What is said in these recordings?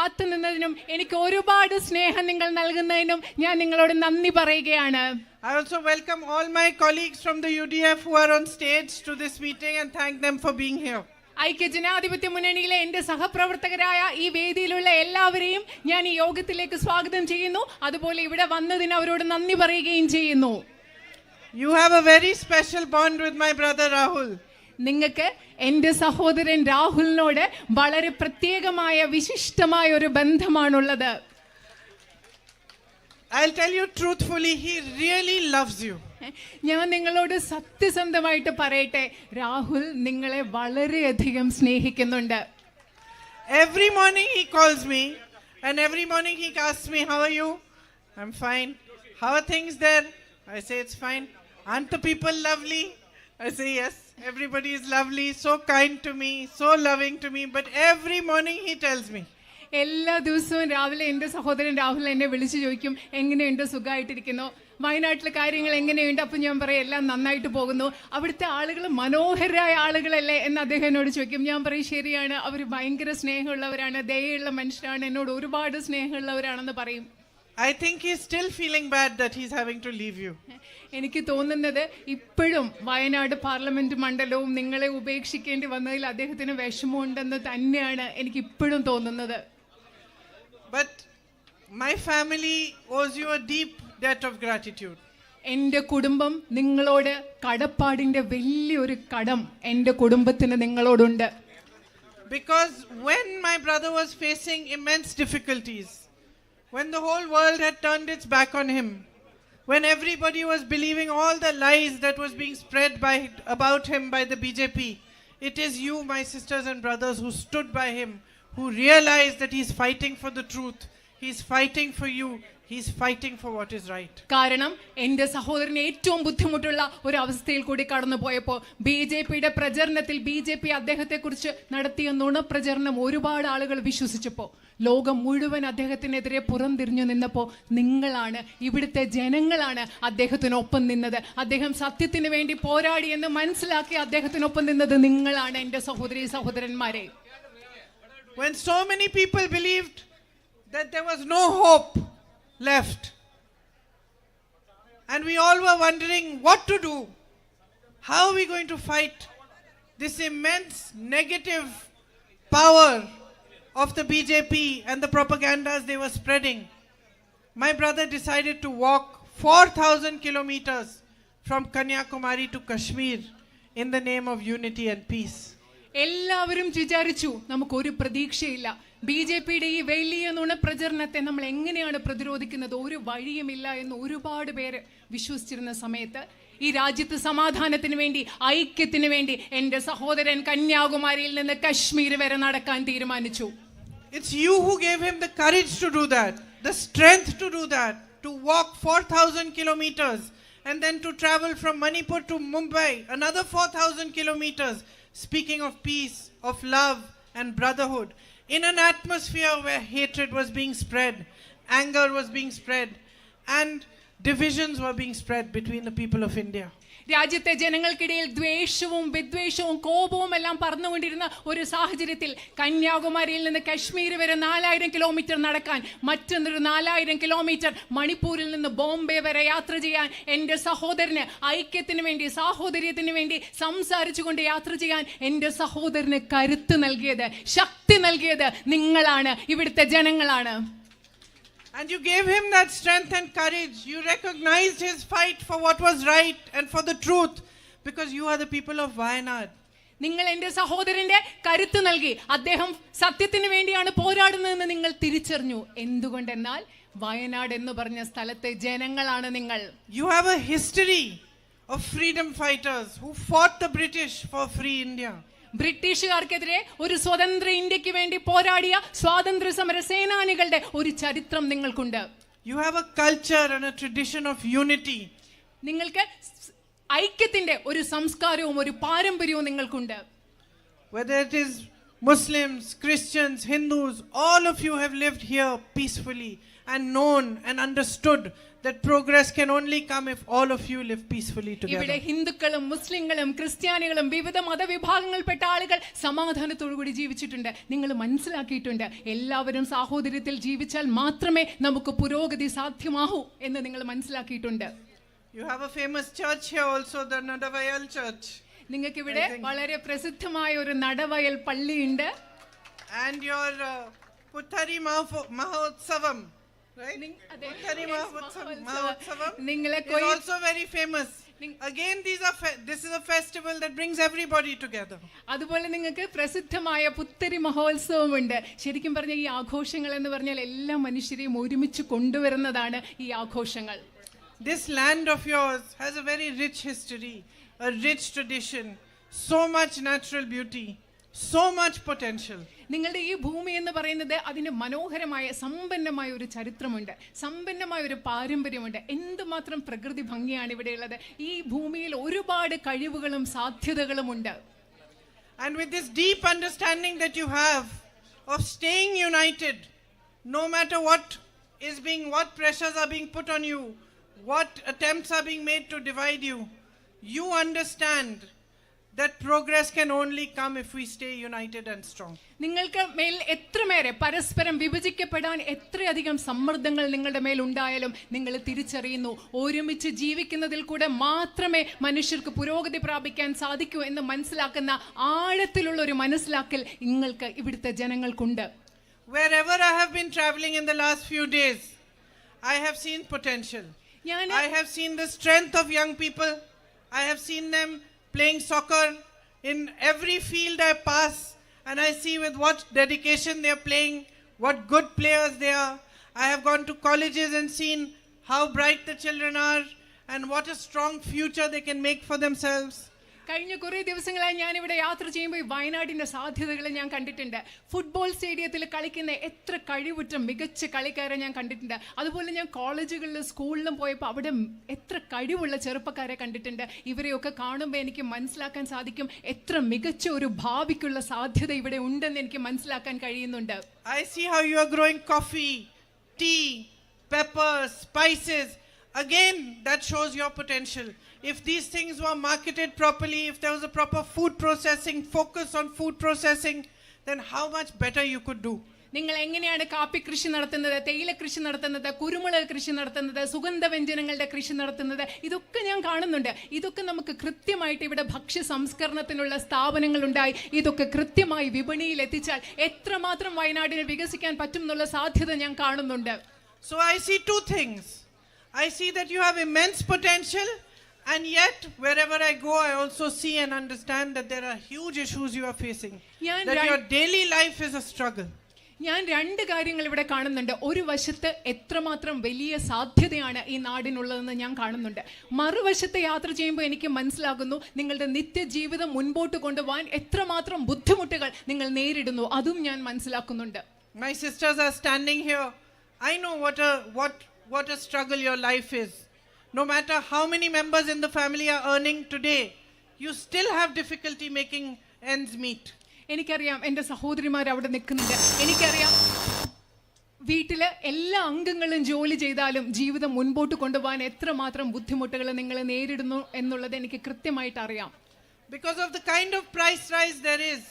കാത്തുനിന്നതിനും എനിക്ക് ഒരുപാട് സ്നേഹം നിങ്ങൾ നൽകുന്നതിനും ഞാൻ നിങ്ങളോട് നന്ദി പറയുകയാണ്. I also welcome all my colleagues from the UDF who are on stage to this meeting and thank them for being here. ഐക്യജനാധിപത്യ മുന്നണിയിലെ എന്റെ സഹപ്രവർത്തകരായ ഈ വേദിയിലുള്ള എല്ലാവരെയും ഞാൻ ഈ യോഗത്തിലേക്ക് സ്വാഗതം ചെയ്യുന്നു. അതുപോലെ ഇവിടെ വന്നതിന് അവരോട് നന്ദി പറയുകയും ചെയ്യുന്നു. You have a very special bond with my brother Rahul. നിങ്ങൾക്ക് എന്റെ സഹോദരൻ രാഹുലിനോട് വളരെ പ്രത്യേകമായ വിശിഷ്ടമായ ഒരു ബന്ധമാണുള്ളത്. I'll tell you truthfully, he really loves you. ഞാൻ നിങ്ങളോട് സത്യസന്ധമായിട്ട് പറയട്ടെ, രാഹുൽ നിങ്ങളെ വളരെയധികം സ്നേഹിക്കുന്നുണ്ട്. Every morning he calls me and every morning he asks me, how are you? I'm fine. How are things there? I say it's fine. Aren't the people lovely? I say yes, everybody is lovely, so kind to me, so loving to me. But every morning he tells me, എല്ലാ ദിവസവും രാവിലെ എൻ്റെ സഹോദരൻ രാഹുൽ എന്നെ വിളിച്ചു ചോദിക്കും, എങ്ങനെയുണ്ട്, സുഖമായിട്ടിരിക്കുന്നു, വയനാട്ടിലെ കാര്യങ്ങൾ എങ്ങനെയുണ്ട്? അപ്പം ഞാൻ പറയും എല്ലാം നന്നായിട്ട് പോകുന്നു. അവിടുത്തെ ആളുകൾ മനോഹരമായ ആളുകളല്ലേ എന്ന് അദ്ദേഹം എന്നോട് ചോദിക്കും. ഞാൻ പറയും ശരിയാണ്, അവർ ഭയങ്കര സ്നേഹമുള്ളവരാണ്, ദയയുള്ള മനുഷ്യരാണ്, എന്നോട് ഒരുപാട് സ്നേഹമുള്ളവരാണെന്ന് പറയും. I think he's still feeling bad that he's having to leave you. എനിക്ക് തോന്നുന്നത് ഇപ്പോഴും വയനാട് പാർലമെന്റ് മണ്ഡലവും നിങ്ങളെ ഉപേക്ഷിക്കേണ്ടി വന്നതിൽ അദ്ദേഹത്തിന് വിഷമമുണ്ടെന്ന് തന്നെയാണ് എനിക്ക് ഇപ്പോഴും തോന്നുന്നത്. But my family owes you a deep debt of gratitude. എൻ്റെ കുടുംബം നിങ്ങളോട് കടപ്പാടിന്റെ വലിയൊരു കടം എൻ്റെ കുടുംബത്തിന് നിങ്ങളോടുണ്ട്. Because when my brother was facing immense difficulties, when the whole world had turned its back on him, when everybody was believing all the lies that was being spread about him by the BJP, it is you, my sisters and brothers, who stood by him, who realized that he's fighting for the truth, he's fighting for you, he's fighting for what is right. കാരണം എൻ്റെ സഹോദരന് ഏറ്റവും ബുദ്ധിമുട്ടുള്ള ഒരു അവസ്ഥയിൽ കൂടി കടന്നു പോയപ്പോൾ BJPയുടെ പ്രചരണത്തിൽ BJP അദ്ദേഹത്തെക്കുറിച്ച് നടത്തിയ നുണപ്രചരണം ഒരുപാട് ആളുകൾ വിശ്വസിച്ചപ്പോൾ ലോകം മുഴുവൻ അദ്ദേഹത്തിനെതിരെ പുറംതിരിഞ്ഞു നിന്നപ്പോൾ നിങ്ങളാണ്, ഇവിടുത്തെ ജനങ്ങളാണ് അദ്ദേഹത്തിനൊപ്പം നിന്നത്. അദ്ദേഹം സത്യത്തിന് വേണ്ടി പോരാടി എന്ന് മനസ്സിലാക്കി അദ്ദേഹത്തിനൊപ്പം നിന്നത് നിങ്ങളാണ് എൻ്റെ സഹോദരി സഹോദരന്മാരെ. When so many people believed that there was no hope left and we all were wondering what to do, how are we going to fight this immense negative power of the BJP and the propagandas they were spreading, my brother decided to walk 4,000 kilometers from Kanyakumari to Kashmir in the name of unity and peace. എല്ലാവരും വിചാരിച്ചു നമുക്കൊരു പ്രതീക്ഷയില്ല, BJPയുടെ ഈ വലിയ നുണപ്രചരണത്തെ നമ്മൾ എങ്ങനെയാണ് പ്രതിരോധിക്കുന്നത്, ഒരു വഴിയുമില്ല എന്ന് ഒരുപാട് പേര് വിശ്വസിച്ചിരുന്ന സമയത്ത് ഈ രാജ്യത്ത് സമാധാനത്തിന് വേണ്ടി, ഐക്യത്തിന് വേണ്ടി എൻ്റെ സഹോദരൻ കന്യാകുമാരിയിൽ നിന്ന് കശ്മീർ വരെ നടക്കാൻ തീരുമാനിച്ചു. It's you who gave him the courage to do that, the strength to do that, to walk 4,000 kilometers and then to travel from Manipur to Mumbai, another 4,000 kilometers, speaking of peace, of love and brotherhood, in an atmosphere where hatred was being spread, anger was being spread, and divisions were being spread between the people of India. രാജ്യത്തെ ജനങ്ങൾക്കിടയിൽ ദ്വേഷവും വിദ്വേഷവും കോപവും എല്ലാം പറന്നുകൊണ്ടിരുന്ന ഒരു സാഹചര്യത്തിൽ കന്യാകുമാരിയിൽ നിന്ന് കശ്മീർ വരെ 4000 കിലോമീറ്റർ നടക്കാൻ, മറ്റൊരു 4000 കിലോമീറ്റർ മണിപ്പൂരിൽ നിന്ന് ബോംബെ വരെ യാത്ര ചെയ്യാൻ, എൻ്റെ സഹോദരന് ഐക്യത്തിന് വേണ്ടി, സാഹോദര്യത്തിന് വേണ്ടി സംസാരിച്ചുകൊണ്ട് യാത്ര ചെയ്യാൻ എൻ്റെ സഹോദരന് കരുത്ത് നൽകിയത്, ശക്തി നൽകിയത് നിങ്ങളാണ്, ഇവിടുത്തെ ജനങ്ങളാണ്. And you gave him that strength and courage. You recognized his fight for what was right and for the truth, because you are the people of Wayanad. നിങ്ങൾ എൻ്റെ സഹോദരന്റെ കരുത്ത് നൽകി. അദ്ദേഹം സത്യത്തിന് വേണ്ടിയാണ് പോരാടുന്നതെന്ന് നിങ്ങൾ തിരിച്ചറിഞ്ഞു. എന്തുകൊണ്ടെന്നാൽ വയനാട് എന്ന് പറഞ്ഞ സ്ഥലത്തെ ജനങ്ങളാണ് നിങ്ങൾ. You have a history of freedom fighters who fought the British for free India. ബ്രിട്ടീഷുകാർക്കെതിരെ ഒരു സ്വതന്ത്ര ഇന്ത്യക്ക് വേണ്ടി പോരാടിയ സ്വാതന്ത്ര്യ സമര സേനാനികളുടെ ഒരു ചരിത്രം നിങ്ങൾക്കുണ്ട്. You have a culture and a tradition of unity. നിങ്ങൾക്ക് ഐക്യത്തിന്റെ ഒരു സംസ്കാരവും ഒരു പാരമ്പര്യവും നിങ്ങൾക്കുണ്ട്. Whether it is Muslims, Christians, Hindus, all of you have lived here peacefully and known and understood that progress can only come if all of you live peacefully together. ഇവിടെ ഹിന്ദുക്കളും മുസ്ലിങ്ങളും ക്രിസ്ത്യാനികളും വിവിധ മതവിഭാഗങ്ങൾപ്പെട്ട ആളുകൾ സമാധാനത്തോടുകൂടി ജീവിച്ചിട്ടുണ്ട്. നിങ്ങൾ മനസ്സിലാക്കിയിട്ടുണ്ട് എല്ലാവരും സാഹോദര്യത്തിൽ ജീവിച്ചാൽ മാത്രമേ നമുക്ക് പുരോഗതി സാധ്യമാകൂ എന്ന് നിങ്ങൾ മനസ്സിലാക്കിയിട്ടുണ്ട്. You have a famous church here also, the Nadavayal church. നിങ്ങൾക്ക് ഇവിടെ വളരെ പ്രസിദ്ധമായ ഒരു നടവയൽ പള്ളിയുണ്ട്. And your Puthari Mahotsavam, right? Puthari Mahotsavam is also very famous. Again, this is a festival that brings everybody together. അതുപോലെ നിങ്ങൾക്ക് പ്രസിദ്ധമായ പുത്തരി മഹോത്സവമുണ്ട്. ശരിക്കും പറഞ്ഞാൽ ഈ ആഘോഷങ്ങൾ എന്ന് പറഞ്ഞാൽ എല്ലാ മനുഷ്യരെയും ഒരുമിച്ച് കൊണ്ടുവരുന്നതാണ് ഈ ആഘോഷങ്ങൾ. This land of yours has a very rich history, a rich tradition, so much natural beauty, so much potential. നിങ്ങളുടെ ഈ ഭൂമി എന്ന് പറയുന്നത് അതിന് മനോഹരമായ സമ്പന്നമായ ഒരു ചരിത്രമുണ്ട്, സമ്പന്നമായ ഒരു പാരമ്പര്യമുണ്ട്. എന്തുമാത്രം പ്രകൃതി ഭംഗിയാണ് ഇവിടെയുള്ളത്. ഈ ഭൂമിയിൽ ഒരുപാട് കഴിവുകളും സാധ്യതകളും ഉണ്ട്. And with this deep understanding that you have of staying united, no matter what pressures are being put on you, what attempts are being made to divide you, you understand that progress can only come if we stay united and strong. നിങ്ങൾക്ക് മേൽ എത്രമേറെ പരസ്പരം വിഭജിക്കപ്പെടാൻ എത്രയധികം സമ്മർദ്ദങ്ങൾ നിങ്ങളുടെ മേൽ ഉണ്ടായാലും നിങ്ങൾ തിരിച്ചറിയുന്നു, ഒരുമിച്ച് ജീവിക്കുന്നതിൽ കൂടെ മാത്രമേ മനുഷ്യർക്ക് പുരോഗതി പ്രാപിക്കാൻ സാധിക്കൂ എന്ന് മനസ്സിലാക്കുന്ന ആഴത്തിലുള്ള ഒരു മനസ്സിലാക്കൽ നിങ്ങൾക്ക് ഇവിടുത്തെ ജനങ്ങൾക്കുണ്ട്. Wherever I have been traveling in the last few days, I have seen potential. I have seen the strength of young people. I have seen them playing soccer in every field I pass, and I see with what dedication they are playing, what good players they are. I have gone to colleges and seen how bright the children are and what a strong future they can make for themselves. കഴിഞ്ഞ കുറേ ദിവസങ്ങളായി ഞാനിവിടെ യാത്ര ചെയ്യുമ്പോൾ വയനാടിൻ്റെ സാധ്യതകൾ ഞാൻ കണ്ടിട്ടുണ്ട്. ഫുട്ബോൾ സ്റ്റേഡിയത്തിൽ കളിക്കുന്ന എത്ര കഴിവുറ്റ മികച്ച കളിക്കാരെ ഞാൻ കണ്ടിട്ടുണ്ട്. അതുപോലെ ഞാൻ കോളേജുകളിലും സ്കൂളിലും പോയപ്പോൾ അവിടെ എത്ര കഴിവുള്ള ചെറുപ്പക്കാരെ കണ്ടിട്ടുണ്ട്. ഇവരെയൊക്കെ കാണുമ്പോൾ എനിക്ക് മനസ്സിലാക്കാൻ സാധിക്കും എത്ര മികച്ച ഒരു ഭാവിക്കുള്ള സാധ്യത ഇവിടെ ഉണ്ടെന്ന് എനിക്ക് മനസ്സിലാക്കാൻ കഴിയുന്നുണ്ട്. I see how you are growing coffee, tea, peppers, spices. Again, that shows your potential. If these things were marketed properly, if there was a proper food processing, focus on food processing, then how much better you could do. നിങ്ങൾ എങ്ങനെയാണ് കാപ്പി കൃഷി നടത്തുന്നത്, തേയില കൃഷി നടത്തുന്നത്, കുരുമുളക് കൃഷി നടത്തുന്നത്, സുഗന്ധവ്യഞ്ജനങ്ങളുടെ കൃഷി നടത്തുന്നത്, ഇതൊക്കെ ഞാൻ കാണുന്നുണ്ട്. ഇതൊക്കെ നമുക്ക് കൃത്യമായിട്ട് ഇവിടെ ഭക്ഷ്യ സംസ്കരണത്തിനുള്ള സ്ഥാപനങ്ങൾ ഉണ്ടായി ഇതൊക്കെ കൃത്യമായി വിപണിയിൽ എത്തിച്ചാൽ എത്രമാത്രം വയനാടിനെ വികസിക്കാൻ പറ്റും എന്നുള്ള സാധ്യത ഞാൻ കാണുന്നുണ്ട്. So I see two things. I see that you have immense potential, and yet wherever I go I also see and understand that there are huge issues you are facing, that your daily life is a struggle. ഞാൻ രണ്ട് കാര്യങ്ങൾ ഇവിടെ കാണുന്നുണ്ട്. ഒരു വശത്ത് എത്രമാത്രം വലിയ സാധ്യതയാണ് ഈ നാടിനുള്ളതെന്ന് ഞാൻ കാണുന്നുണ്ട്. മറുവശത്ത് യാത്ര ചെയ്യുമ്പോൾ എനിക്ക് മനസ്സിലാകുന്നു നിങ്ങളുടെ നിത്യജീവിതം മുൻപോട്ട് കൊണ്ടുപോകാൻ എത്രമാത്രം ബുദ്ധിമുട്ടുകൾ നിങ്ങൾ നേരിടുന്നു, അതും ഞാൻ മനസ്സിലാക്കുന്നുണ്ട്. My sisters are standing here. I know what a struggle your life is. No matter how many members in the family are earning today, you still have difficulty making ends meet. എനിക്കറിയാം എൻ്റെ സഹോദരിമാർ അവിടെ നിൽക്കുന്നുണ്ട്. എനിക്കറിയാം വീട്ടിലെ എല്ലാ അംഗങ്ങളും ജോലി ചെയ്താലും ജീവിതം മുൻപോട്ട് കൊണ്ടുപോകാൻ എത്രമാത്രം ബുദ്ധിമുട്ടുകൾ നിങ്ങൾ നേരിടുന്നു എന്നുള്ളത് എനിക്ക് കൃത്യമായിട്ട് അറിയാം. Because of the kind of price rise there is,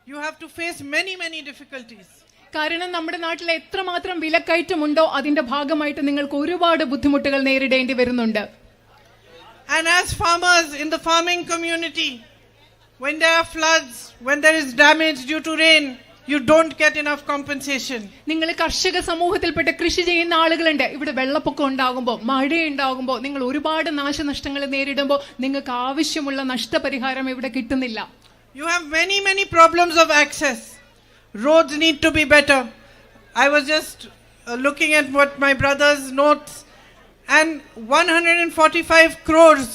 you have to face many difficulties. കാരണം നമ്മുടെ നാട്ടിൽ എത്രമാത്രം വിലക്കയറ്റമുണ്ടോ അതിന്റെ ഭാഗമായിട്ട് നിങ്ങൾക്ക് ഒരുപാട് ബുദ്ധിമുട്ടുകൾ നേരിടേണ്ടി വരുന്നുണ്ട്. And as farmers in the farming community, when there are floods, when there is damage due to rain, you don't get enough compensation. നിങ്ങൾ കർഷക സമൂഹത്തിൽപ്പെട്ട കൃഷി ചെയ്യുന്ന ആളുകളുണ്ട്. ഇവിടെ വെള്ളപ്പൊക്കം ഉണ്ടാകുമ്പോൾ, മഴയുണ്ടാകുമ്പോൾ, നിങ്ങൾ ഒരുപാട് നാശനഷ്ടങ്ങൾ നേരിടുമ്പോൾ നിങ്ങൾക്ക് ആവശ്യമുള്ള നഷ്ടപരിഹാരം ഇവിടെ കിട്ടുന്നില്ല. You have many problems of access. Roads need to be better. I was just looking at what my brother's notes, and 145 crores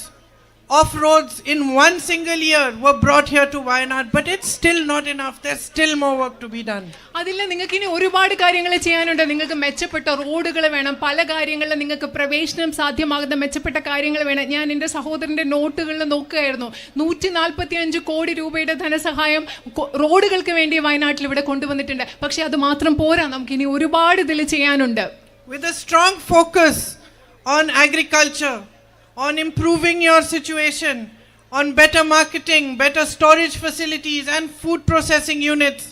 off-roads in one single year were brought here to Wayanad, but it's still not enough. There's still more work to be done. അതില്ല, നിങ്ങൾക്ക് ഇനി ഒരുപാട് കാര്യങ്ങൾ ചെയ്യാനുണ്ട്. നിങ്ങൾക്ക് മെച്ചപ്പെട്ട റോഡുകൾ വേണം, പല കാര്യങ്ങളിലും നിങ്ങൾക്ക് പ്രവേശനം സാധ്യമാകുന്ന മെച്ചപ്പെട്ട കാര്യങ്ങൾ വേണം. ഞാൻ എൻ്റെ സഹോദരൻ്റെ നോട്ടുകളിൽ നോക്കുകയായിരുന്നു. 145 കോടി രൂപയുടെ ധനസഹായം റോഡുകൾക്ക് വേണ്ടി വയനാട്ടിൽ ഇവിടെ കൊണ്ടുവന്നിട്ടുണ്ട്. പക്ഷെ അത് മാത്രം പോരാ, നമുക്ക് ഇനി ഒരുപാട് ഇതിൽ ചെയ്യാനുണ്ട്. With a strong focus on agriculture, on improving your situation, on better marketing, better storage facilities and food processing units,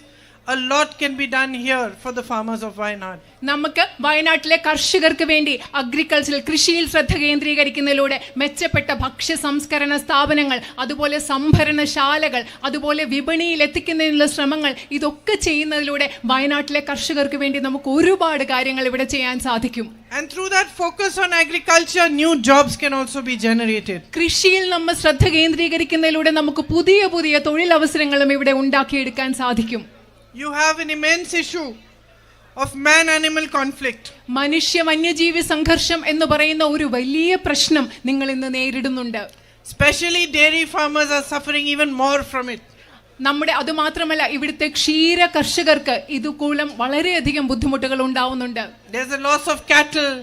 a lot can be done here for the farmers of Wayanad. നമുക്ക് വയനാട്ടിലെ കർഷകർക്ക് വേണ്ടി agricultural കൃഷിയിൽ ശ്രദ്ധ കേന്ദ്രീകരിക്കുന്നതിലൂടെ മെച്ചപ്പെട്ട ഭക്ഷ്യ സംസ്കരണ സ്ഥാപനങ്ങൾ, അതുപോലെ സംഭരണശാലകൾ, അതുപോലെ വിപണിയിൽ എത്തിക്കുന്നതിനുള്ള ശ്രമങ്ങൾ, ഇതൊക്കെ ചെയ്യുന്നതിലൂടെ വയനാട്ടിലെ കർഷകർക്ക് വേണ്ടി നമുക്ക് ഒരുപാട് കാര്യങ്ങൾ ഇവിടെ ചെയ്യാൻ സാധിക്കും. And through that focus on agriculture, new jobs can also be generated. കൃഷിയിൽ നമ്മൾ ശ്രദ്ധ കേന്ദ്രീകരിക്കുന്നതിലൂടെ നമുക്ക് പുതിയ പുതിയ തൊഴിലവസരങ്ങളും ഇവിടെ ഉണ്ടാക്കിയെടുക്കാൻ സാധിക്കും. You have an immense issue of man-animal conflict. മനുഷ്യ വന്യജീവി സംഘർഷം എന്ന് പറയുന്ന ഒരു വലിയ പ്രശ്നം നിങ്ങൾ ഇന്ന് നേരിടുന്നുണ്ട്. Especially dairy farmers are suffering even more from it. അത് മാത്രമല്ല, ഇവിടുത്തെ ക്ഷീര കർഷകർക്ക് ഇതുകൂലം വളരെയധികം ബുദ്ധിമുട്ടുകൾ ഉണ്ടാവുന്നുണ്ട്. There's a loss of cattle,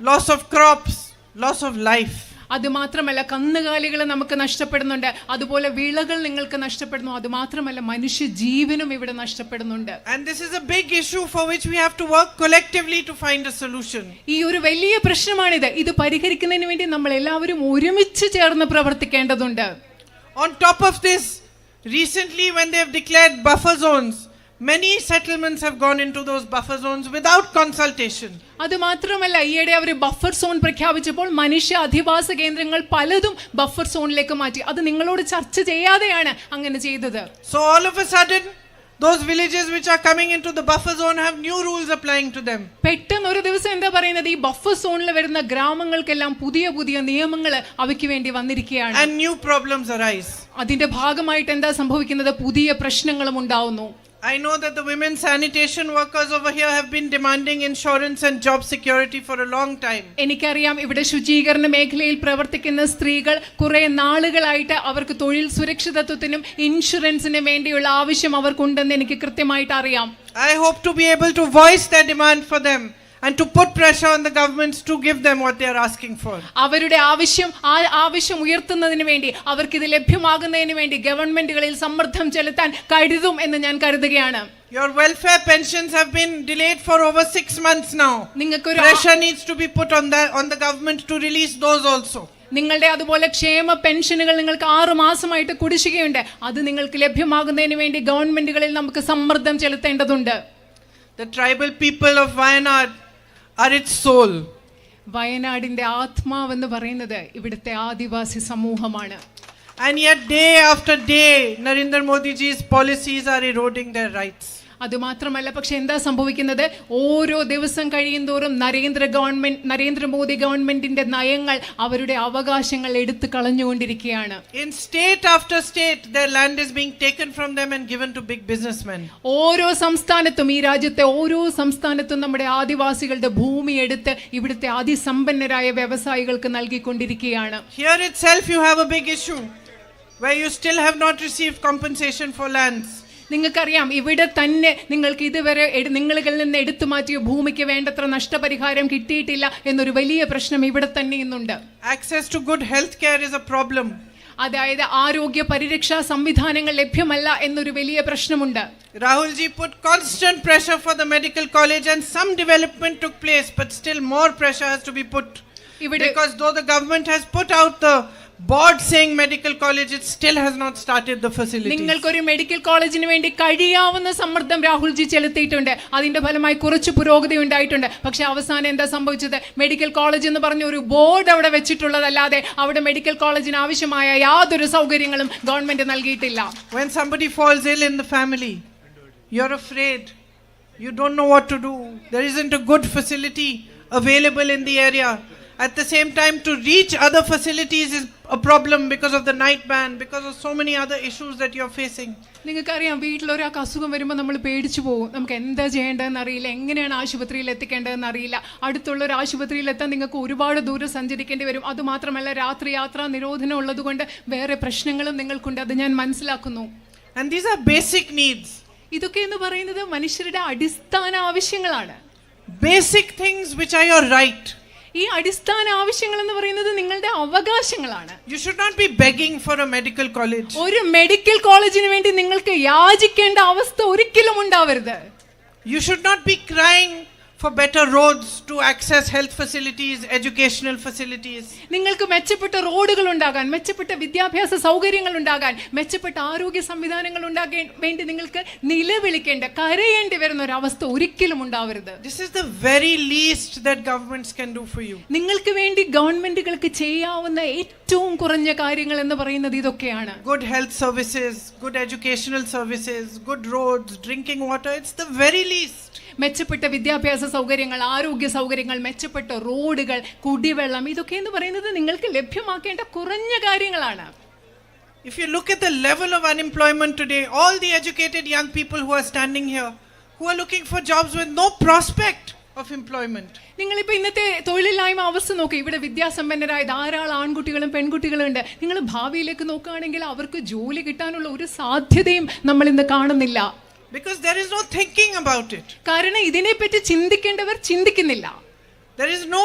loss of crops, loss of life. അത് മാത്രമല്ല, കന്നുകാലികൾ നമുക്ക് നഷ്ടപ്പെടുന്നുണ്ട്, അതുപോലെ വിളകൾ നിങ്ങൾക്ക് നഷ്ടപ്പെടുന്നു, അത് മാത്രമല്ല മനുഷ്യ ജീവനും ഇവിടെ നഷ്ടപ്പെടുന്നുണ്ട്. And this is a big issue for which we have to work collectively to find a solution. ഈ ഒരു വലിയ പ്രശ്നമാണിത്. ഇത് പരിഹരിക്കുന്നതിന് വേണ്ടി നമ്മൾ എല്ലാവരും ഒരുമിച്ച് ചേർന്ന് പ്രവർത്തിക്കേണ്ടതുണ്ട്. On top of this, recently when they have declared buffer zones, many settlements have gone into those buffer zones without consultation. അത് മാത്രമല്ല, ഈയിടെ അവർ ബഫർ സോൺ പ്രഖ്യാപിച്ചപ്പോൾ മനുഷ്യ അധിവാസ കേന്ദ്രങ്ങൾ പലതും ബഫർ സോണിലേക്ക് മാറ്റി. അത് നിങ്ങളോട് ചർച്ച ചെയ്യാതെയാണ് അങ്ങനെ ചെയ്തത്. So all of a sudden, those villages which are coming into the buffer zone have new rules applying to them. പെട്ടെന്ന് ഒരു ദിവസം എന്താ പറയുന്നത്, ഈ ബഫർ സോണിൽ വരുന്ന ഗ്രാമങ്ങൾക്കെല്ലാം പുതിയ പുതിയ നിയമങ്ങൾ അവയ്ക്ക് വേണ്ടി വന്നിരിക്കുകയാണ്. And new problems arise. അതിന്റെ ഭാഗമായിട്ട് എന്താ സംഭവിക്കുന്നത്, പുതിയ പ്രശ്നങ്ങളും ഉണ്ടാവുന്നു. I know that the women sanitation workers over here have been demanding insurance and job security for a long time. എനിക്കറിയാം, ഇവിടെ ശുചീകരണ മേഖലയിൽ പ്രവർത്തിക്കുന്ന സ്ത്രീകൾ കുറെ നാളുകളായിട്ട് അവർക്ക് തൊഴിൽ സുരക്ഷിതത്വത്തിനും ഇൻഷുറൻസിനും വേണ്ടിയുള്ള ആവശ്യം അവർക്കുണ്ടെന്ന് എനിക്ക് കൃത്യമായിട്ട് അറിയാം. I hope to be able to voice their demand for them and to put pressure on the governments to give them what they are asking for. അവരുടെ ആവശ്യം ഉയർത്തുന്നതിന് വേണ്ടി, അവർക്ക് ഇത് ലഭ്യമാകുന്നതിന് വേണ്ടി ഗവൺമെന്റുകളിൽ സമ്മർദ്ദം ചെലുത്താൻ കരുതും എന്ന് ഞാൻ കരുതുകയാണ്. Your welfare pensions have been delayed for over 6 months now. Pressure needs to be put on the government to release those also. നിങ്ങളുടെ അതുപോലെ ക്ഷേമ പെൻഷനുകൾ നിങ്ങൾക്ക് 6 മാസമായിട്ട് കുടിശ്ശികയുണ്ട്. അത് നിങ്ങൾക്ക് ലഭ്യമാകുന്നതിന് വേണ്ടി ഗവൺമെന്റുകളിൽ നമുക്ക് സമ്മർദ്ദം ചെലുത്തേണ്ടതുണ്ട്. The tribal people of Wayanad are its soul. വയനാടിന്റെ ആത്മാവെന്ന് പറയുന്നത് ഇവിടുത്തെ ആദിവാസി സമൂഹമാണ്. And yet day after day Narendra Modi ji's policies are eroding their rights. അത് മാത്രമല്ല, പക്ഷെ എന്താ സംഭവിക്കുന്നത്, ഓരോ ദിവസം കഴിയുന്തോറും നരേന്ദ്രമോദി ഗവൺമെന്റിന്റെ നയങ്ങൾ അവരുടെ അവകാശങ്ങൾ എടുത്തു കളഞ്ഞുകൊണ്ടിരിക്കുകയാണ്. In state after state their land is being taken from them and given to big businessmen. ഓരോ സംസ്ഥാനത്തും, ഈ രാജ്യത്തെ ഓരോ സംസ്ഥാനത്തും നമ്മുടെ ആദിവാസികളുടെ ഭൂമി എടുത്ത് ഇവിടുത്തെ അതിസമ്പന്നരായ വ്യവസായികൾക്ക് നൽകിക്കൊണ്ടിരിക്കുകയാണ്. Here itself you have a big issue where you still have not received compensation for lands. നിങ്ങൾക്കറിയാം, ഇവിടെ തന്നെ നിങ്ങൾക്ക് ഇതുവരെ നിങ്ങളിൽ നിന്ന് എടുത്തു മാറ്റിയ ഭൂമിക്ക് വേണ്ടത്ര നഷ്ടപരിഹാരം കിട്ടിയിട്ടില്ല എന്നൊരു വലിയ പ്രശ്നം ഇവിടെ തന്നെ ഇന്നുണ്ട്. Access to good health care is a problem. അതായത് ആരോഗ്യ പരിരക്ഷാ സംവിധാനങ്ങൾ ലഭ്യമല്ല എന്നൊരു വലിയ പ്രശ്നമുണ്ട്. Rahul ji put constant pressure for the medical college and some development took place, but still more pressure has to be put. Because though the government has put out the board saying medical college, it still has not started the facilities. നിങ്ങൾക്കൊരു medical കോളേജിന് വേണ്ടി കഴിയാവുന്ന സമ്മർദ്ദം രാഹുൽജി ചെലുത്തിയിട്ടുണ്ട്. അതിന്റെ ഫലമായി കുറച്ച് പുരോഗതി ഉണ്ടായിട്ടുണ്ട്. പക്ഷെ അവസാനം എന്താ സംഭവിച്ചത്, മെഡിക്കൽ കോളേജ് എന്ന് പറഞ്ഞ ഒരു ബോർഡ് അവിടെ വെച്ചിട്ടുള്ളതല്ലാതെ അവിടെ മെഡിക്കൽ കോളേജിന് ആവശ്യമായ യാതൊരു സൗകര്യങ്ങളും ഗവൺമെന്റ് നൽകിയിട്ടില്ല. When somebody falls ill in the family, you're afraid, you don't know what to do, there isn't a good facility available in the area, At the same time, to reach other facilities is a problem because of the night ban, because of so many other issues that you're facing. നിങ്ങൾക്കറിയാം, വീട്ടിലൊരാൾക്ക് അസുഖം വരുമ്പോൾ നമ്മൾ പേടിച്ചു പോകും. നമുക്ക് എന്താ ചെയ്യേണ്ടതെന്ന് അറിയില്ല, എങ്ങനെയാണ് ആശുപത്രിയിൽ എത്തിക്കേണ്ടതെന്ന് അറിയില്ല. അടുത്തുള്ള ഒരു ആശുപത്രിയിൽ എത്താൻ നിങ്ങൾക്ക് ഒരുപാട് ദൂരം സഞ്ചരിക്കേണ്ടി വരും. അതുമാത്രമല്ല, രാത്രി യാത്രാ നിരോധനം ഉള്ളതുകൊണ്ട് വേറെ പ്രശ്നങ്ങളും നിങ്ങൾക്കുണ്ട്. അത് ഞാൻ മനസ്സിലാക്കുന്നു. And these are basic needs. ഇതൊക്കെ എന്ന് പറയുന്നത് മനുഷ്യരുടെ അടിസ്ഥാന ആവശ്യങ്ങളാണ്. Basic things which are your right. ഈ അടിസ്ഥാന ആവശ്യങ്ങൾ എന്ന് പറയുന്നത് നിങ്ങളുടെ അവകാശങ്ങളാണ്. You should not be begging for a medical college. ഒരു മെഡിക്കൽ കോളേജിന് വേണ്ടി നിങ്ങൾക്ക് യാചിക്കേണ്ട അവസ്ഥ ഒരിക്കലും ഉണ്ടാവരുത്. You should not be crying for better roads to access health facilities, educational facilities. നിങ്ങൾക്ക് മെച്ചപ്പെട്ട റോഡുകൾ ഉണ്ടാകാൻ, മെച്ചപ്പെട്ട വിദ്യാഭ്യാസ സൗകര്യങ്ങൾ ഉണ്ടാകാൻ, മെച്ചപ്പെട്ട ആരോഗ്യ സംവിധാനങ്ങൾ ഉണ്ടാകാൻ വേണ്ടി നിങ്ങൾക്ക് നിലവിളിക്കേണ്ട, കരയേണ്ടി വരുന്ന ഒരു അവസ്ഥ ഒരിക്കലും ഉണ്ടാവരുത്. This is the very least that governments can do for you. നിങ്ങൾക്ക് വേണ്ടി ഗവൺമെന്റുകൾക്ക് ചെയ്യാവുന്ന ഏറ്റവും കുറഞ്ഞ കാര്യങ്ങൾ എന്ന് പറയുന്നത് ഇതൊക്കെയാണ്. Good health services, good educational services, good roads, drinking water, it's the very least. മെച്ചപ്പെട്ട വിദ്യാഭ്യാസ സൗകര്യങ്ങൾ, ആരോഗ്യ സൗകര്യങ്ങൾ, മെച്ചപ്പെട്ട റോഡുകൾ, കുടിവെള്ളം, ഇതൊക്കെ എന്ന് പറയുന്നത് നിങ്ങൾക്ക് ലഭ്യമാക്കേണ്ട കുറഞ്ഞ കാര്യങ്ങളാണ്. If you look at the level of unemployment today, all the educated young people who are standing here, who are looking for jobs with no prospect of employment. നിങ്ങളിപ്പോൾ ഇന്നത്തെ തൊഴിലില്ലായ്മ അവസ്ഥ നോക്കി. ഇവിടെ വിദ്യാസമ്പന്നരായ ധാരാളം ആൺകുട്ടികളും പെൺകുട്ടികളും ഉണ്ട്. നിങ്ങൾ ഭാവിയിലേക്ക് നോക്കുകയാണെങ്കിൽ അവർക്ക് ജോലി കിട്ടാനുള്ള ഒരു സാധ്യതയും നമ്മൾ ഇന്ന് കാണുന്നില്ല. Because there is no thinking about it. കാരണം ഇതിനെപ്പറ്റി ചിന്തിക്കേണ്ടവർ ചിന്തിക്കുന്നില്ല. There is no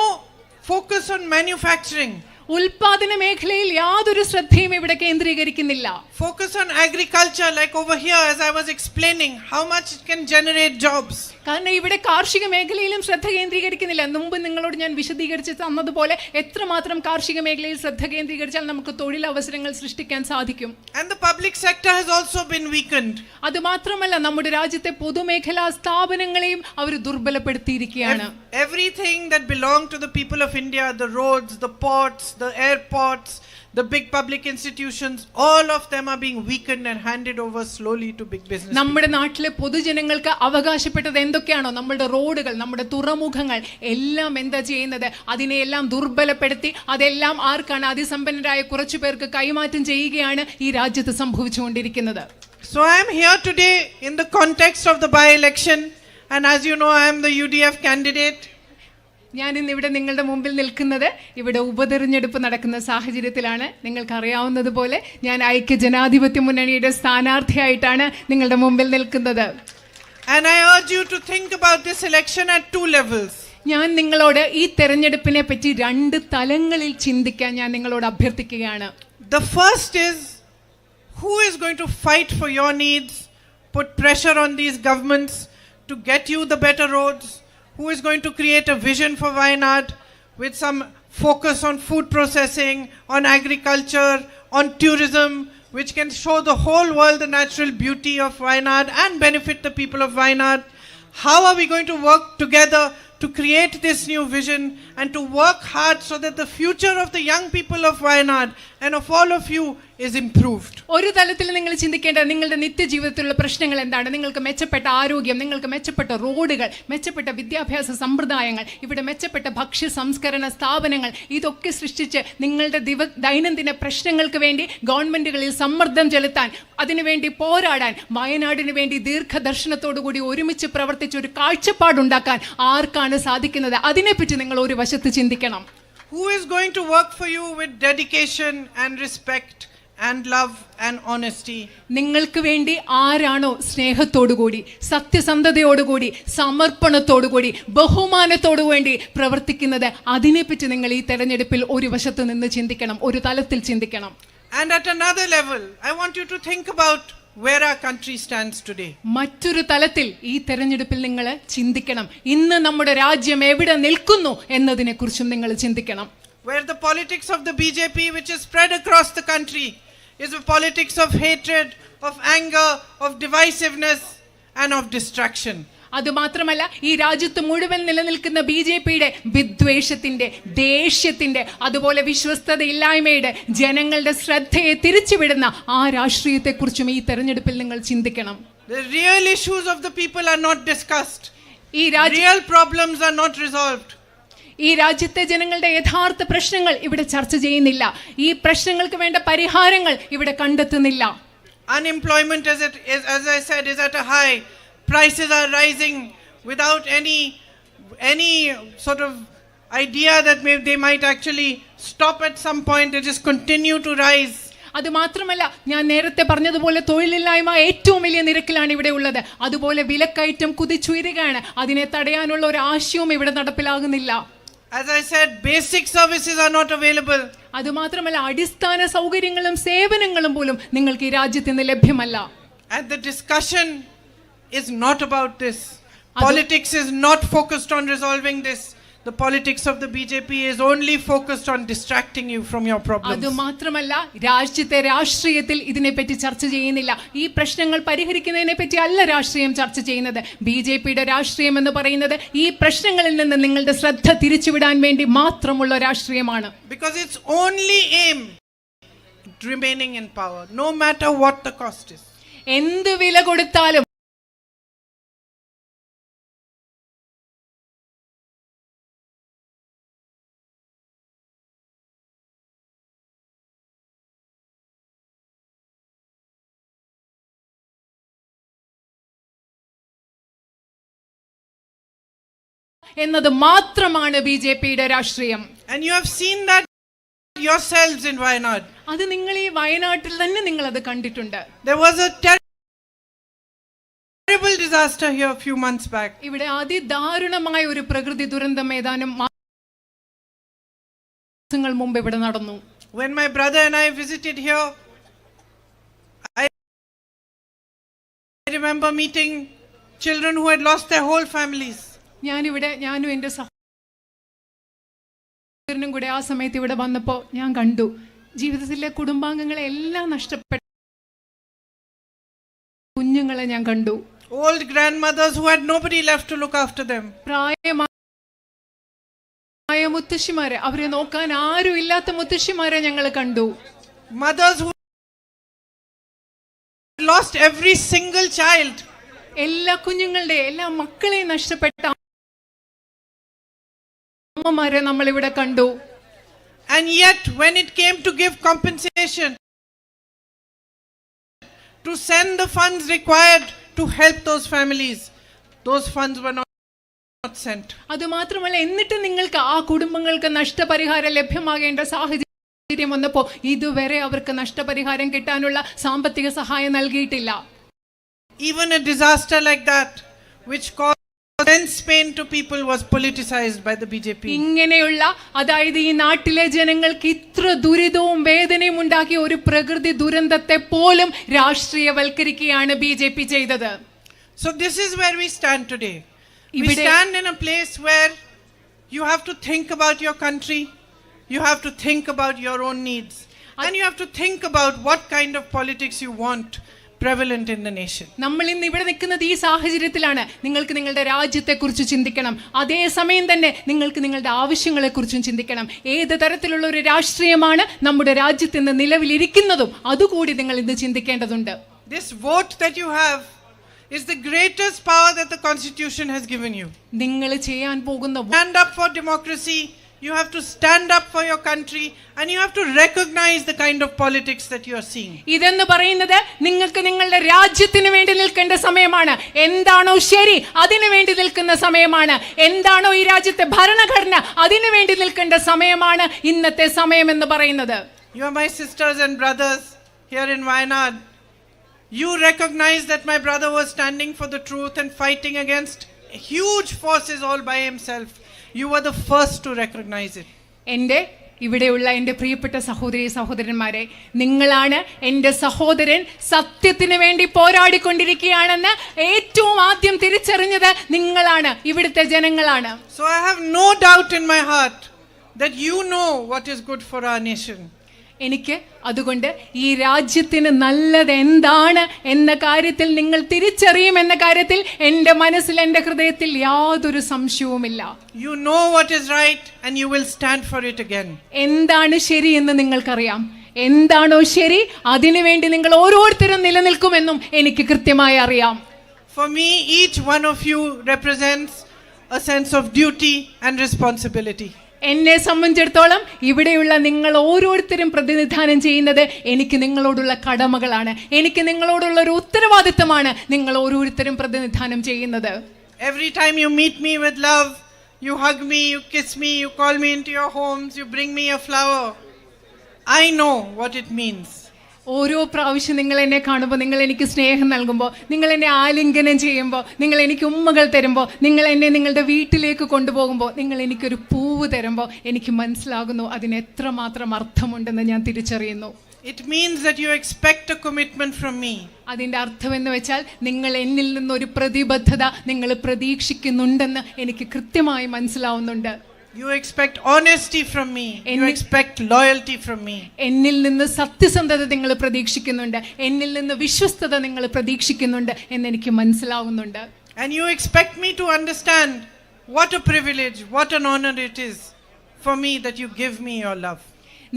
focus on manufacturing. ഉൽപാദന മേഖലയിൽ യാതൊരു ശ്രദ്ധയും ഇവിടെ കേന്ദ്രീകരിക്കുന്നില്ല. Focus on agriculture, like over here as I was explaining, how much it can generate jobs. കാരണം ഇവിടെ കാർഷിക മേഖലയിലും ശ്രദ്ധ കേന്ദ്രീകരിക്കുന്നില്ല. മുമ്പ് നിങ്ങളോട് ഞാൻ വിശദീകരിച്ച് തന്നതുപോലെ എത്രമാത്രം കാർഷിക മേഖലയിൽ ശ്രദ്ധ കേന്ദ്രീകരിച്ചാൽ നമുക്ക് തൊഴിലവസരങ്ങൾ സൃഷ്ടിക്കാൻ സാധിക്കും. And the public sector has also been weakened. അതുമാത്രമല്ല, നമ്മുടെ രാജ്യത്തെ പൊതുമേഖലാ സ്ഥാപനങ്ങളെയും അവർ ദുർബലപ്പെടുത്തിയിരിക്കുകയാണ്. Everything that belonged to the people of India, the roads, the ports, the airports, the big public institutions, all of them are being weakened and handed over slowly to big business. നമ്മുടെ നാട്ടിലെ പൊതുജനങ്ങൾക്ക് അവകാശപ്പെട്ടത് എന്തൊക്കെയാണോ, നമ്മുടെ റോഡുകൾ, നമ്മുടെ തുറമുഖങ്ങൾ എല്ലാം എന്താ ചെയ്യുന്നത്, അതിനെയെല്ലാം ദുർബലപ്പെടുത്തി അതെല്ലാം ആർക്കാണ്, അതിസമ്പന്നരായ കുറച്ചു പേർക്ക് കൈമാറ്റം ചെയ്യുകയാണ് ഈ രാജ്യത്ത് സംഭവിച്ചുകൊണ്ടിരിക്കുന്നത്. So I am here today in the context of the by-election, and as you know, I am the UDF candidate. ഞാൻ ഇന്ന് ഇവിടെ നിങ്ങളുടെ മുമ്പിൽ നിൽക്കുന്നത് ഇവിടെ ഉപതെരഞ്ഞെടുപ്പ് നടക്കുന്ന സാഹചര്യത്തിലാണ്. നിങ്ങൾക്കറിയാവുന്നതുപോലെ ഞാൻ ഐക്യ ജനാധിപത്യ മുന്നണിയുടെ സ്ഥാനാർത്ഥിയായിട്ടാണ് നിങ്ങളുടെ മുമ്പിൽ നിൽക്കുന്നത്. And I urge you to think about this election at two levels. ഞാൻ നിങ്ങളോട് ഈ തെരഞ്ഞെടുപ്പിനെ പറ്റി രണ്ട് തലങ്ങളിൽ ചിന്തിക്കാൻ ഞാൻ നിങ്ങളോട് അഭ്യർത്ഥിക്കുകയാണ്. The first is, who is going to fight for your needs, put pressure on these governments to get you the better roads? Who is going to create a vision for Wayanad with some focus on food processing, on agriculture, on tourism, which can show the whole world the natural beauty of Wayanad and benefit the people of Wayanad? How are we going to work together to create this new vision and to work hard so that the future of the young people of Wayanad and of all of you is improved? ഒരു തലത്തിൽ നിങ്ങൾ ചിന്തിക്കേണ്ടത് നിങ്ങളുടെ നിത്യജീവിതത്തിലുള്ള പ്രശ്നങ്ങൾ എന്താണ്. നിങ്ങൾക്ക് മെച്ചപ്പെട്ട ആരോഗ്യം, നിങ്ങൾക്ക് മെച്ചപ്പെട്ട റോഡുകൾ, മെച്ചപ്പെട്ട വിദ്യാഭ്യാസ സമ്പ്രദായങ്ങൾ, ഇവിടെ മെച്ചപ്പെട്ട ഭക്ഷ്യ സംസ്കരണ സ്ഥാപനങ്ങൾ, ഇതൊക്കെ സൃഷ്ടിച്ച് നിങ്ങളുടെ ദൈനംദിന പ്രശ്നങ്ങൾക്ക് വേണ്ടി ഗവൺമെന്റുകളിൽ സമ്മർദ്ദം ചെലുത്താൻ, അതിനുവേണ്ടി പോരാടാൻ, വയനാടിന് വേണ്ടി ദീർഘദർശനത്തോടുകൂടി ഒരുമിച്ച് പ്രവർത്തിച്ച് ഒരു കാഴ്ചപ്പാടുണ്ടാക്കാൻ ആർക്കാണ് സാധിക്കുന്നത്? അതിനെപ്പറ്റി നിങ്ങൾ ഒരു വശത്ത് ചിന്തിക്കണം. Who is going to work for you with dedication and respect and love and honesty? നിങ്ങൾക്ക് വേണ്ടി ആരാണോ സ്നേഹത്തോടുകൂടി, സത്യസന്ധതയോടുകൂടി, സമർപ്പണത്തോടുകൂടി, ബഹുമാനത്തോടു വേണ്ടി പ്രവർത്തിക്കുന്നത്, അതിനെപ്പറ്റി നിങ്ങൾ ഈ തെരഞ്ഞെടുപ്പിൽ ഒരു വശത്ത് നിന്ന് ചിന്തിക്കണം, ഒരു തലത്തിൽ ചിന്തിക്കണം. And at another level, I want you to think about where our country stands today. മറ്റൊരു തലത്തിൽ ഈ തെരഞ്ഞെടുപ്പിൽ നിങ്ങൾ ചിന്തിക്കണം, ഇന്ന് നമ്മുടെ രാജ്യം എവിടെ നിൽക്കുന്നു എന്നതിനെ കുറിച്ചും നിങ്ങൾ ചിന്തിക്കണം. Where the politics of the BJP, which is spread across the country, is a politics of hatred, of anger, of divisiveness and of distraction. അതുമാത്രമല്ല, ഈ രാജ്യത്ത് മുഴുവൻ നിലനിൽക്കുന്ന BJPയുടെ വിദ്വേഷത്തിന്റെ, ദേഷ്യത്തിന്റെ, അതുപോലെ വിശ്വസ്തതയില്ലായ്മയുടെ, ജനങ്ങളുടെ ശ്രദ്ധയെ തിരിച്ചുവിടുന്ന ആ രാഷ്ട്രീയത്തെക്കുറിച്ചും ഈ തെരഞ്ഞെടുപ്പിൽ നിങ്ങൾ ചിന്തിക്കണം. The real issues of the people are not discussed. ഈ Real problems are not resolved. ഈ രാജ്യത്തെ ജനങ്ങളുടെ യഥാർത്ഥ പ്രശ്നങ്ങൾ ഇവിടെ ചർച്ച ചെയ്യുന്നില്ല. ഈ പ്രശ്നങ്ങൾക്ക് വേണ്ട പരിഹാരങ്ങൾ ഇവിടെ കണ്ടെത്തുന്നില്ല. Unemployment, as I said, is at a high. Prices are rising without any sort of idea that they might actually stop at some point. They just continue to rise. അത് മാത്രമല്ല, ഞാൻ നേരത്തെ പറഞ്ഞതുപോലെ തൊഴിലില്ലായ്മ ഏറ്റവും വലിയ നിരക്കിലാണ് ഇവിടെ ഉള്ളത്. അതുപോലെ വിലക്കയറ്റം കുതിച്ചുയരുകയാണ്. അതിനെ തടയാനുള്ള ഒരു ആശയവും ഇവിടെ നടപ്പിലാകുന്നില്ല. As I said, basic services are not available. അത് മാത്രമല്ല, അടിസ്ഥാന സൗകര്യങ്ങളും സേവനങ്ങളും പോലും നിങ്ങൾക്ക് ഈ രാജ്യത്ത് നിന്ന് ലഭ്യമല്ല. And the discussion is not about this. Politics is not focused on resolving this. The politics of the BJP is only focused on distracting you from your problems. അത് മാത്രമല്ല, രാഷ്ട്രീയത്തിൽ ഇതിനെപ്പറ്റി ചർച്ച ചെയ്യുന്നില്ല. ഈ പ്രശ്നങ്ങൾ പരിഹരിക്കുന്നതിനെ പറ്റി അല്ല രാഷ്ട്രീയം ചർച്ച ചെയ്യുന്നത്. ബിജെപിയുടെ രാഷ്ട്രീയം എന്ന് പറയുന്നത് ഈ പ്രശ്നങ്ങളിൽ നിന്ന് നിങ്ങളുടെ ശ്രദ്ധ തിരിച്ചുവിടാൻ വേണ്ടി മാത്രമുള്ള രാഷ്ട്രീയമാണ്. Because its only aim remaining in power, no matter what the cost is. എന്ത് വില കൊടുത്താലും എന്നത് മാത്രമാണ് ബിജെപിയുടെ രാഷ്ട്രീയം. And you have seen that yourselves in Wayanad. അത് നിങ്ങൾ ഈ വയനാട്ടിൽ തന്നെ നിങ്ങൾ അത് കണ്ടിട്ടുണ്ട്. There was a terrible disaster here a few months back. ഇവിടെ അതിദാരുണമായ ഒരു പ്രകൃതി ദുരന്തം ഏതാനും മാസങ്ങൾ മുമ്പ് ഇവിടെ നടന്നു. When my brother and I visited here, I remember meeting children who had lost their whole families. ഞാനും എൻ്റെ സഹോദരനും കൂടെ ആ സമയത്ത് ഇവിടെ വന്നപ്പോൾ ഞാൻ കണ്ടു ജീവിതത്തിലെ കുടുംബാംഗങ്ങളെ എല്ലാം നഷ്ടപ്പെട്ട കുഞ്ഞുങ്ങളെ ഞാൻ കണ്ടു. Old grandmothers who had nobody left to look after them. പ്രായമായ മുത്തശ്ശിമാരെ, അവരെ നോക്കാൻ ആരും ഇല്ലാത്ത മുത്തശ്ശിമാരെ ഞങ്ങൾ കണ്ടു. Mothers who lost every single child. എല്ലാ മക്കളെയും നഷ്ടപ്പെട്ട അമ്മമാരെ നമ്മൾ ഇവിടെ കണ്ടു. And yet when it came to give compensation, to send the funds required to help those families, those funds were not sent. അത് മാത്രമല്ല, എന്നിട്ട് നിങ്ങൾക്ക് ആ കുടുംബങ്ങൾക്ക് നഷ്ടപരിഹാരം ലഭ്യമാകേണ്ട സാഹചര്യം വന്നപ്പോൾ ഇതുവരെ അവർക്ക് നഷ്ടപരിഹാരം കിട്ടാനുള്ള സാമ്പത്തിക സഹായം നൽകിയിട്ടില്ല. Even a disaster like that, which caused immense pain to people, was politicized by the BJP. ഇങ്ങനെയുള്ള, അതായത് ഈ നാട്ടിലെ ജനങ്ങൾക്ക് ഇത്ര ദുരിതവും വേദനയും ഉണ്ടാക്കിയ ഒരു പ്രകൃതി ദുരന്തത്തെ പോലും രാഷ്ട്രീയവൽക്കരിക്കുകയാണ് ബിജെപി ചെയ്തത്. So this is where we stand today. We stand in a place where you have to think about your country, you have to think about your own needs, and you have to think about what kind of politics you want prevalent in the nation. നമ്മൾ ഇന്ന് ഇവിടെ നിൽക്കുന്നത് ഈ സാഹചര്യത്തിലാണ്. നിങ്ങൾക്ക് നിങ്ങളുടെ രാജ്യത്തെക്കുറിച്ച് ചിന്തിക്കണം. അതേസമയം തന്നെ നിങ്ങൾക്ക് നിങ്ങളുടെ ആവശ്യങ്ങളെക്കുറിച്ചും ചിന്തിക്കണം. ഏത് തരത്തിലുള്ള ഒരു രാഷ്ട്രീയമാണ് നമ്മുടെ രാജ്യത്ത് ഇന്ന് നിലവിലിരിക്കുന്നതും അതുകൂടി നിങ്ങൾ ഇന്ന് ചിന്തിക്കേണ്ടതുണ്ട്. This vote that you have is the greatest power that the Constitution has given you. നിങ്ങൾ ചെയ്യാൻ പോകുന്ന Stand up for democracy. You have to stand up for your country and you have to recognize the kind of politics that you are seeing. ഇതെന്ന് പറയുന്നത് നിങ്ങൾക്ക് നിങ്ങളുടെ രാജ്യത്തിന് വേണ്ടി നിൽക്കേണ്ട സമയമാണ്. എന്താണോ ശരി അതിനു വേണ്ടി നിൽക്കുന്ന സമയമാണ്. എന്താണോ ഈ രാജ്യത്തെ ഭരണഘടന അതിനു വേണ്ടി നിൽക്കേണ്ട സമയമാണ് ഇന്നത്തെ സമയം എന്ന് പറയുന്നത്. You are my sisters and brothers here in Wayanad. You recognize that my brother was standing for the truth and fighting against huge forces all by himself. You were the first to recognize it. ഇവിടെയുള്ള എൻ്റെ പ്രിയപ്പെട്ട സഹോദരന്മാരെ, നിങ്ങളാണ് എൻ്റെ സഹോദരൻ സത്യത്തിന് വേണ്ടി പോരാടിക്കൊണ്ടിരിക്കുകയാണെന്ന് ഏറ്റവും ആദ്യം തിരിച്ചറിഞ്ഞത് നിങ്ങളാണ്, ഇവിടുത്തെ ജനങ്ങളാണ്. So I have no doubt in my heart that you know what is good for our nation. എനിക്ക് അതുകൊണ്ട് ഈ രാജ്യത്തിന് നല്ലത് എന്താണ് എന്ന കാര്യത്തിൽ നിങ്ങൾ തിരിച്ചറിയുമെന്ന കാര്യത്തിൽ എൻ്റെ മനസ്സിൽ, എൻ്റെ ഹൃദയത്തിൽ യാതൊരു സംശയവുമില്ല. You know what is right and you will stand for it again. എന്താണ് ശരി എന്ന് നിങ്ങൾക്കറിയാം. എന്താണോ ശരി അതിനുവേണ്ടി നിങ്ങൾ ഓരോരുത്തരും നിലനിൽക്കുമെന്നും എനിക്ക് കൃത്യമായി അറിയാം. For me, each one of you represents a sense of duty and responsibility. എന്നെ സംബന്ധിച്ചിടത്തോളം ഇവിടെയുള്ള നിങ്ങൾ ഓരോരുത്തരും പ്രതിനിധാനം ചെയ്യുന്നത് എനിക്ക് നിങ്ങളോടുള്ള കടമകളാണ്, എനിക്ക് നിങ്ങളോടുള്ള ഒരു ഉത്തരവാദിത്തമാണ് നിങ്ങൾ ഓരോരുത്തരും പ്രതിനിധാനം ചെയ്യുന്നത്. Every time you meet me with love, you hug me, you kiss me, you call me into your homes, you bring me a flower. I know what it means. ഓരോ പ്രാവശ്യം നിങ്ങൾ എന്നെ കാണുമ്പോൾ, നിങ്ങൾ എനിക്ക് സ്നേഹം നൽകുമ്പോൾ, നിങ്ങൾ എന്നെ ആലിംഗനം ചെയ്യുമ്പോൾ, നിങ്ങൾ എനിക്ക് ഉമ്മകൾ തരുമ്പോൾ, നിങ്ങൾ എന്നെ നിങ്ങളുടെ വീട്ടിലേക്ക് കൊണ്ടുപോകുമ്പോൾ, നിങ്ങൾ എനിക്കൊരു പൂവ് തരുമ്പോൾ എനിക്ക് മനസ്സിലാകുന്നു അതിന് എത്രമാത്രം അർത്ഥമുണ്ടെന്ന് ഞാൻ തിരിച്ചറിയുന്നു. It means that you expect a commitment from me. അതിൻ്റെ അർത്ഥം എന്ന് വെച്ചാൽ നിങ്ങൾ എന്നിൽ നിന്നൊരു പ്രതിബദ്ധത നിങ്ങൾ പ്രതീക്ഷിക്കുന്നുണ്ടെന്ന് എനിക്ക് കൃത്യമായി മനസ്സിലാവുന്നുണ്ട്. You expect honesty from me. You expect loyalty from me. എന്നിൽ നിന്ന് സത്യസന്ധത നിങ്ങൾ പ്രതീക്ഷിക്കുന്നുണ്ട്, എന്നിൽ നിന്ന് വിശ്വസ്തത നിങ്ങൾ പ്രതീക്ഷിക്കുന്നുണ്ട് എന്ന് എനിക്ക് മനസ്സിലാവുന്നുണ്ട്. And you expect me to understand what a privilege, what an honor it is for me that you give me your love.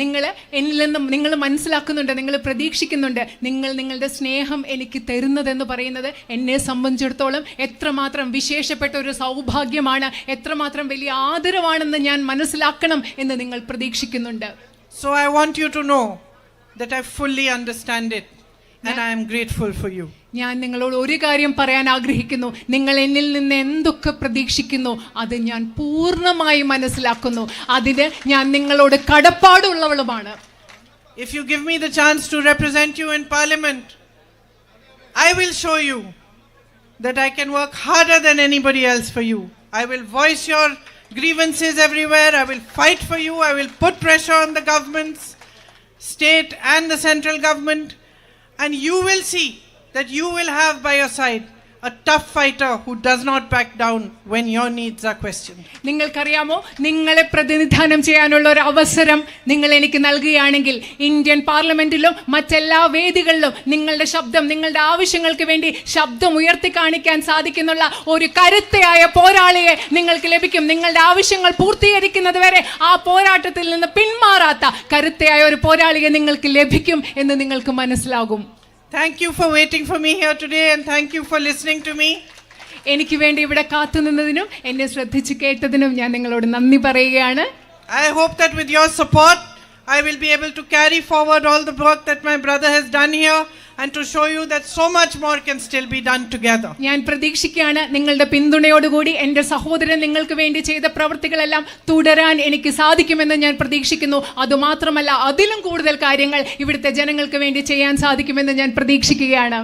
നിങ്ങൾ എന്നിൽ നിന്നും നിങ്ങൾ മനസ്സിലാക്കുന്നുണ്ട്, നിങ്ങൾ പ്രതീക്ഷിക്കുന്നുണ്ട്, നിങ്ങൾ നിങ്ങളുടെ സ്നേഹം എനിക്ക് തരുന്നതെന്ന് പറയുന്നത് എന്നെ സംബന്ധിച്ചിടത്തോളം എത്രമാത്രം വിശേഷപ്പെട്ട ഒരു സൗഭാഗ്യമാണ്, എത്രമാത്രം വലിയ ആദരവാണെന്ന് ഞാൻ മനസ്സിലാക്കണം എന്ന് നിങ്ങൾ പ്രതീക്ഷിക്കുന്നുണ്ട്. So I want you to know that I fully understand it and I am grateful for you. ഞാൻ നിങ്ങളോട് ഒരു കാര്യം പറയാൻ ആഗ്രഹിക്കുന്നു, നിങ്ങൾ എന്നിൽ നിന്ന് എന്തൊക്കെ പ്രതീക്ഷിക്കുന്നു അത് ഞാൻ പൂർണ്ണമായി മനസ്സിലാക്കുന്നു, അതിന് ഞാൻ നിങ്ങളോട് കടപ്പാടുള്ളവളുമാണ്. If you give me the chance to represent you in Parliament, I will show you that I can work harder than anybody else for you. I will voice your grievances everywhere. I will fight for you. I will put pressure on the governments, state and the central government, and you will see that you will have by your side a tough fighter who does not back down when your needs are questioned. നിങ്ങൾക്കറിയാമോ, നിങ്ങളെ പ്രതിനിധാനം ചെയ്യാനുള്ള ഒരു അവസരം നിങ്ങൾ എനിക്ക് നൽകുകയാണെങ്കിൽ Indian പാർലമെന്റിലും മറ്റെല്ലാ വേദികളിലും നിങ്ങളുടെ ശബ്ദം, നിങ്ങളുടെ ആവശ്യങ്ങൾക്ക് വേണ്ടി ശബ്ദം ഉയർത്തി കാണിക്കാൻ സാധിക്കുന്നുള്ള ഒരു കരുത്തയായ പോരാളിയെ നിങ്ങൾക്ക് ലഭിക്കും. നിങ്ങളുടെ ആവശ്യങ്ങൾ പൂർത്തീകരിക്കുന്നത് വരെ ആ പോരാട്ടത്തിൽ നിന്ന് പിന്മാറാത്ത കരുത്തയായ ഒരു പോരാളിയെ നിങ്ങൾക്ക് ലഭിക്കും എന്ന് നിങ്ങൾക്ക് മനസ്സിലാകും. Thank you for waiting for me here today and thank you for listening to me. എനിക്ക് വേണ്ടി ഇവിടെ കാത്തുനിന്നതിനും എന്നെ ശ്രദ്ധിച്ച് കേട്ടതിനും ഞാൻ നിങ്ങളോട് നന്ദി പറയുകയാണ്. I hope that with your support I will be able to carry forward all the work that my brother has done here and to show you that so much more can still be done together. ഞാൻ പ്രതീക്ഷിക്കുകയാണ് നിങ്ങളുടെ പിന്തുണയോടുകൂടി എൻ്റെ സഹോദരൻ നിങ്ങൾക്ക് വേണ്ടി ചെയ്ത പ്രവൃത്തികളെല്ലാം തുടരാൻ എനിക്ക് സാധിക്കുമെന്ന് ഞാൻ പ്രതീക്ഷിക്കുന്നു. അതുമാത്രമല്ല അതിലും കൂടുതൽ കാര്യങ്ങൾ ഇവിടുത്തെ ജനങ്ങൾക്ക് വേണ്ടി ചെയ്യാൻ സാധിക്കുമെന്ന് ഞാൻ പ്രതീക്ഷിക്കുകയാണ്.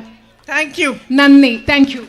Thank you. നന്ദി. Thank you.